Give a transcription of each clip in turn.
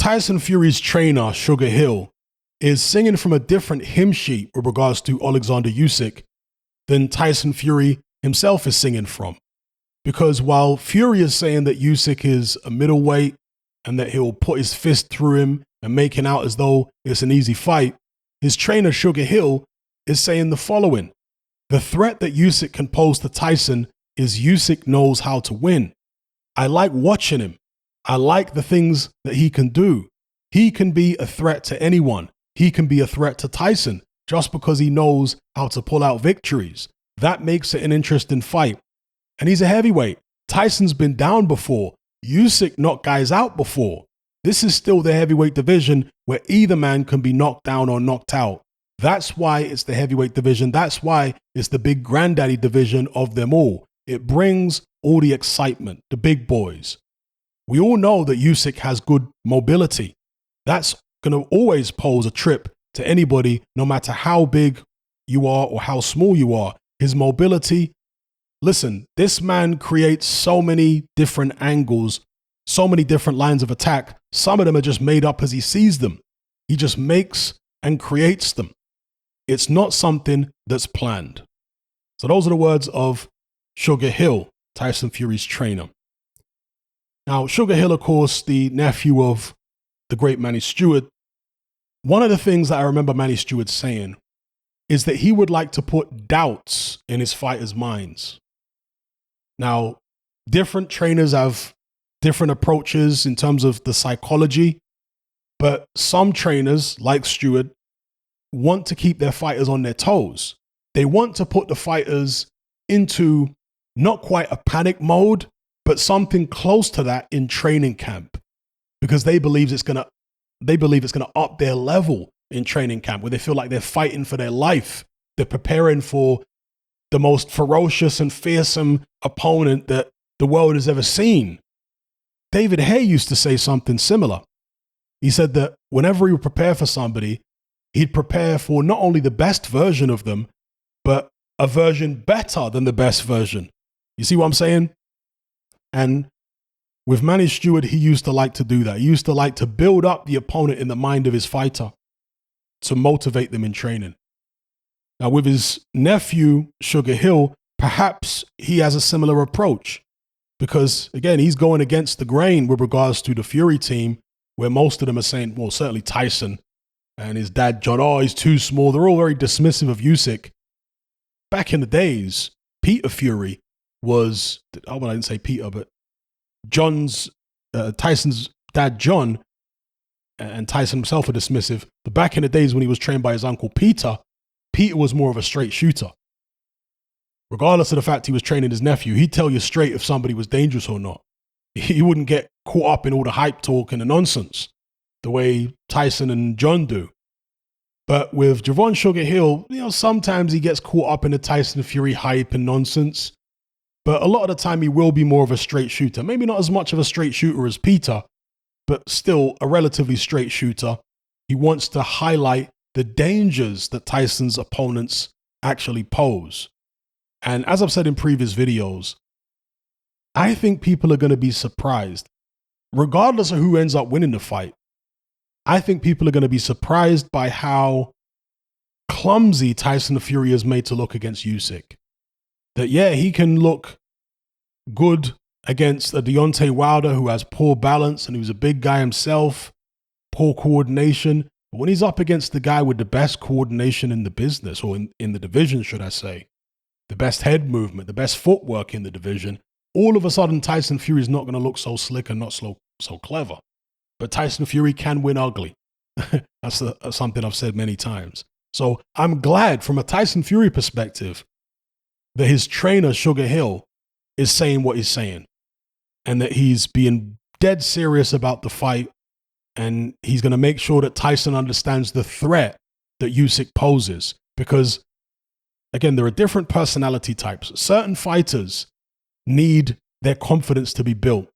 Tyson Fury's trainer, Sugar Hill, is singing from a different hymn sheet with regards to Oleksandr Usyk than Tyson Fury himself is singing from. Because while Fury is saying that Usyk is a middleweight and that he'll put his fist through him and making out as though it's an easy fight, his trainer, Sugar Hill, is saying the following. The threat that Usyk can pose to Tyson is Usyk knows how to win. I like watching him. I like the things that he can do. He can be a threat to anyone. He can be a threat to Tyson just because he knows how to pull out victories. That makes it an interesting fight. And he's a heavyweight. Tyson's been down before. Usyk knocked guys out before. This is still the heavyweight division where either man can be knocked down or knocked out. That's why it's the heavyweight division. That's why it's the big granddaddy division of them all. It brings all the excitement, the big boys. We all know that Usyk has good mobility. That's going to always pose a trip to anybody, no matter how big you are or how small you are. His mobility, listen, this man creates so many different angles, so many different lines of attack. Some of them are just made up as he sees them. He just makes and creates them. It's not something that's planned. So those are the words of Sugar Hill, Tyson Fury's trainer. Now, Sugar Hill, of course, the nephew of the great Manny Stewart. One of the things that I remember Manny Stewart saying is that he would like to put doubts in his fighters' minds. Now, different trainers have different approaches in terms of the psychology, but some trainers, like Stewart, want to keep their fighters on their toes. They want to put the fighters into not quite a panic mode, but something close to that in training camp, because they believe it's going to up their level in training camp, where they feel like they're fighting for their life. They're preparing for the most ferocious and fearsome opponent that the world has ever seen. David Haye used to say something similar. He said that whenever he would prepare for somebody, he'd prepare for not only the best version of them, but a version better than the best version. You see what I'm saying? And with Manny Stewart, he used to like to do that. He used to like to build up the opponent in the mind of his fighter to motivate them in training. Now, with his nephew, Sugar Hill, perhaps he has a similar approach because, again, he's going against the grain with regards to the Fury team, where most of them are saying, well, certainly Tyson and his dad, John, oh, he's too small. They're all very dismissive of Usyk. Back in the days, Peter Fury was, I didn't say Peter, but Tyson's dad, John, and Tyson himself are dismissive. But back in the days when he was trained by his uncle Peter, Peter was more of a straight shooter. Regardless of the fact he was training his nephew, he'd tell you straight if somebody was dangerous or not. He wouldn't get caught up in all the hype talk and the nonsense the way Tyson and John do. But with Javon Sugar Hill, sometimes he gets caught up in the Tyson Fury hype and nonsense. But a lot of the time he will be more of a straight shooter. Maybe not as much of a straight shooter as Peter, but still a relatively straight shooter. He wants to highlight the dangers that Tyson's opponents actually pose. And as I've said in previous videos, I think people are going to be surprised. Regardless of who ends up winning the fight, I think people are going to be surprised by how clumsy Tyson Fury is made to look against Usyk. That, yeah, he can look good against a Deontay Wilder who has poor balance and who's a big guy himself, poor coordination. But when he's up against the guy with the best coordination in the business, or in the division, should I say, the best head movement, the best footwork in the division, all of a sudden Tyson Fury is not going to look so slick and not so clever. But Tyson Fury can win ugly. That's something I've said many times. So I'm glad from a Tyson Fury perspective that his trainer, Sugar Hill, is saying what he's saying and that he's being dead serious about the fight, and he's going to make sure that Tyson understands the threat that Usyk poses. Because, again, there are different personality types. Certain fighters need their confidence to be built.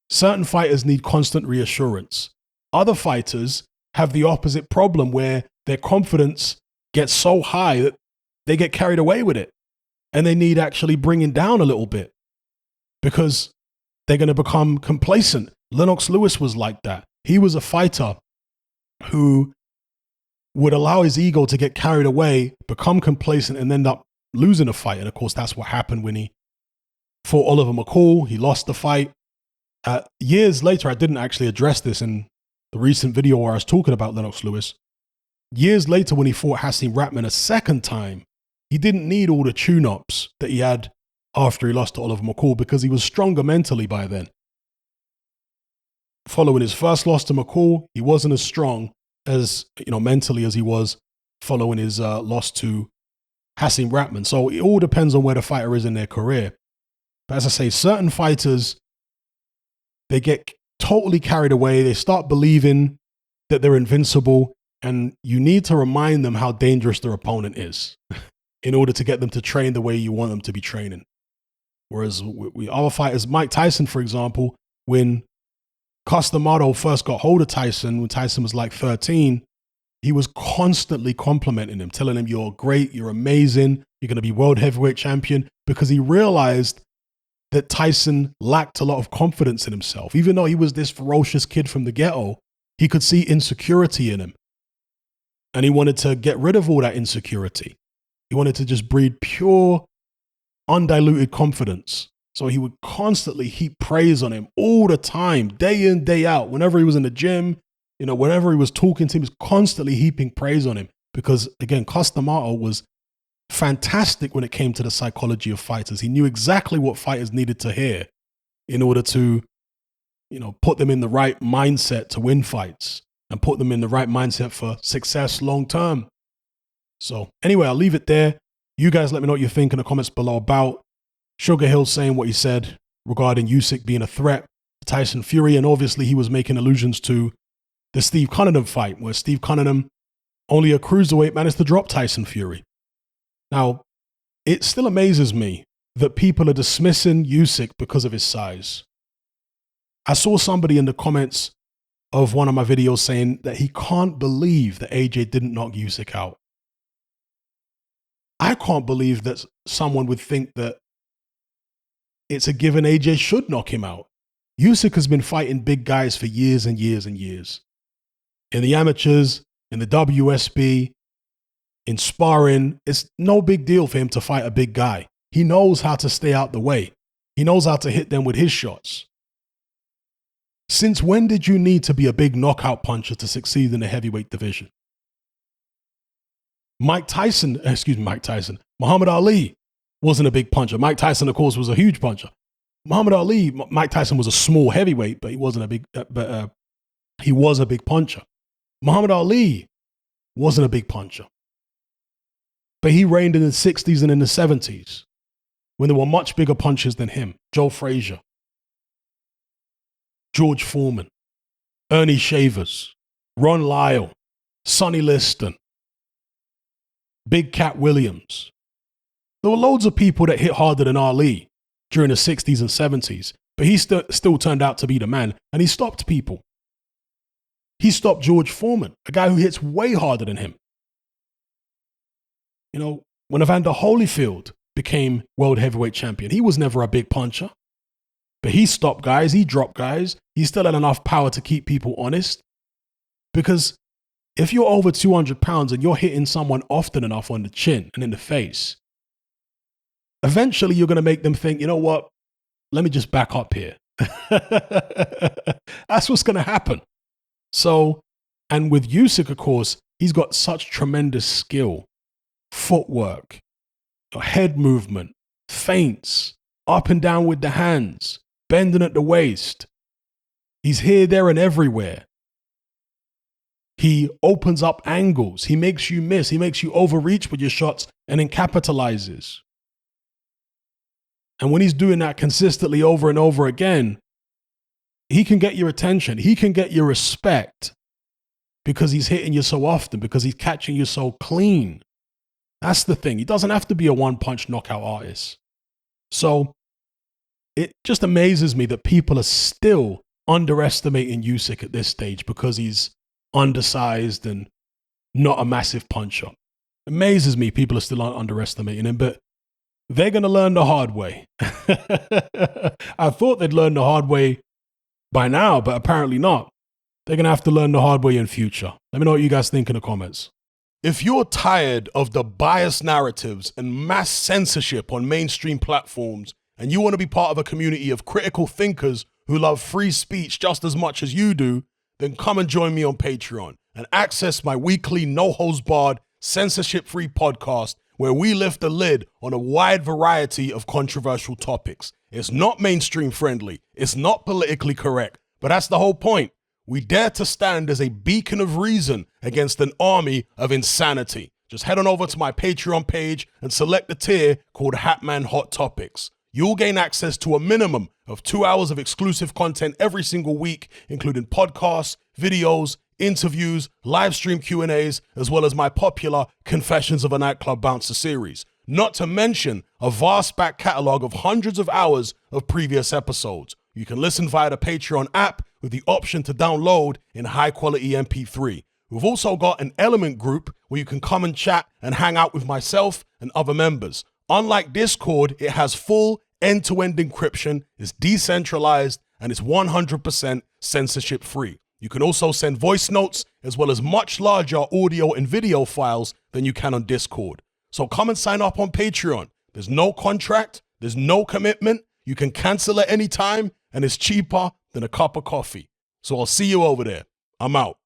Certain fighters need constant reassurance. Other fighters have the opposite problem where their confidence gets so high that they get carried away with it. And they need actually bringing down a little bit because they're going to become complacent. Lennox Lewis was like that. he was a fighter who would allow his ego to get carried away, become complacent, and end up losing a fight. And of course, that's what happened when he fought Oliver McCall. He lost the fight. Years later, I didn't actually address this in the recent video where I was talking about Lennox Lewis. Years later, when he fought Hasim Ratman a second time, he didn't need all the tune-ups that he had after he lost to Oliver McCall because he was stronger mentally by then. Following his first loss to McCall, he wasn't as strong as, mentally as he was following his loss to Hasim Ratman. So it all depends on where the fighter is in their career. But as I say, certain fighters, they get totally carried away. They start believing that they're invincible, and you need to remind them how dangerous their opponent is in order to get them to train the way you want them to be training. Whereas we other fighters, Mike Tyson, for example, when Costamato first got hold of Tyson, when Tyson was like 13, he was constantly complimenting him, telling him, you're great, you're amazing, you're going to be world heavyweight champion, because he realized that Tyson lacked a lot of confidence in himself. Even though he was this ferocious kid from the ghetto, he could see insecurity in him. And he wanted to get rid of all that insecurity. He wanted to just breed pure, undiluted confidence. So he would constantly heap praise on him all the time, day in, day out. Whenever he was in the gym, whenever he was talking to him, he was constantly heaping praise on him. Because again, Costamato was fantastic when it came to the psychology of fighters. He knew exactly what fighters needed to hear in order to, put them in the right mindset to win fights and put them in the right mindset for success long term. So anyway, I'll leave it there. You guys let me know what you think in the comments below about Sugar Hill saying what he said regarding Usyk being a threat to Tyson Fury. And obviously he was making allusions to the Steve Cunningham fight, where Steve Cunningham, only a cruiserweight, managed to drop Tyson Fury. Now, it still amazes me that people are dismissing Usyk because of his size. I saw somebody in the comments of one of my videos saying that he can't believe that AJ didn't knock Usyk out. I can't believe that someone would think that it's a given AJ should knock him out. Usyk has been fighting big guys for years and years and years. In the amateurs, in the WSB, in sparring, it's no big deal for him to fight a big guy. He knows how to stay out the way. He knows how to hit them with his shots. Since when did you need to be a big knockout puncher to succeed in the heavyweight division? Muhammad Ali wasn't a big puncher. Mike Tyson, of course, was a huge puncher. Mike Tyson was a small heavyweight, but he wasn't a big, he was a big puncher. Muhammad Ali wasn't a big puncher, but he reigned in the 60s and in the 70s when there were much bigger punchers than him. Joe Frazier, George Foreman, Ernie Shavers, Ron Lyle, Sonny Liston, Big Cat Williams. There were loads of people that hit harder than Ali during the 60s and 70s, but he still turned out to be the man, and he stopped people. He stopped George Foreman, a guy who hits way harder than him. When Evander Holyfield became world heavyweight champion, he was never a big puncher, but he stopped guys, he dropped guys. He still had enough power to keep people honest, because if you're over 200 pounds and you're hitting someone often enough on the chin and in the face, eventually you're going to make them think, you know what, let me just back up here. That's what's going to happen. So, and with Usyk, of course, he's got such tremendous skill, footwork, head movement, feints, up and down with the hands, bending at the waist. He's here, there, and everywhere. He opens up angles. He makes you miss. He makes you overreach with your shots and then capitalizes. And when he's doing that consistently over and over again, he can get your attention. He can get your respect because he's hitting you so often, because he's catching you so clean. That's the thing. He doesn't have to be a one-punch knockout artist. So it just amazes me that people are still underestimating Usyk at this stage because he's undersized and not a massive puncher. It amazes me people are still underestimating him, but they're going to learn the hard way. I thought they'd learn the hard way by now, but apparently not. they're going to have to learn the hard way in future. Let me know what you guys think in the comments. If you're tired of the biased narratives and mass censorship on mainstream platforms, and you want to be part of a community of critical thinkers who love free speech just as much as you do, then come and join me on Patreon and access my weekly no-holds-barred, censorship-free podcast where we lift the lid on a wide variety of controversial topics. It's not mainstream friendly, it's not politically correct, but that's the whole point. We dare to stand as a beacon of reason against an army of insanity. Just head on over to my Patreon page and select the tier called Hatman Hot Topics. You'll gain access to a minimum of 2 hours of exclusive content every single week, including podcasts, videos, interviews, live stream Q&As, as well as my popular Confessions of a Nightclub Bouncer series. Not to mention a vast back catalog of hundreds of hours of previous episodes. You can listen via the Patreon app with the option to download in high-quality MP3. We've also got an Element group where you can come and chat and hang out with myself and other members. Unlike Discord, it has full end-to-end encryption, it's decentralized, and it's 100% censorship-free. You can also send voice notes as well as much larger audio and video files than you can on Discord. So come and sign up on Patreon. There's no contract, there's no commitment, you can cancel at any time, and it's cheaper than a cup of coffee. So I'll see you over there. I'm out.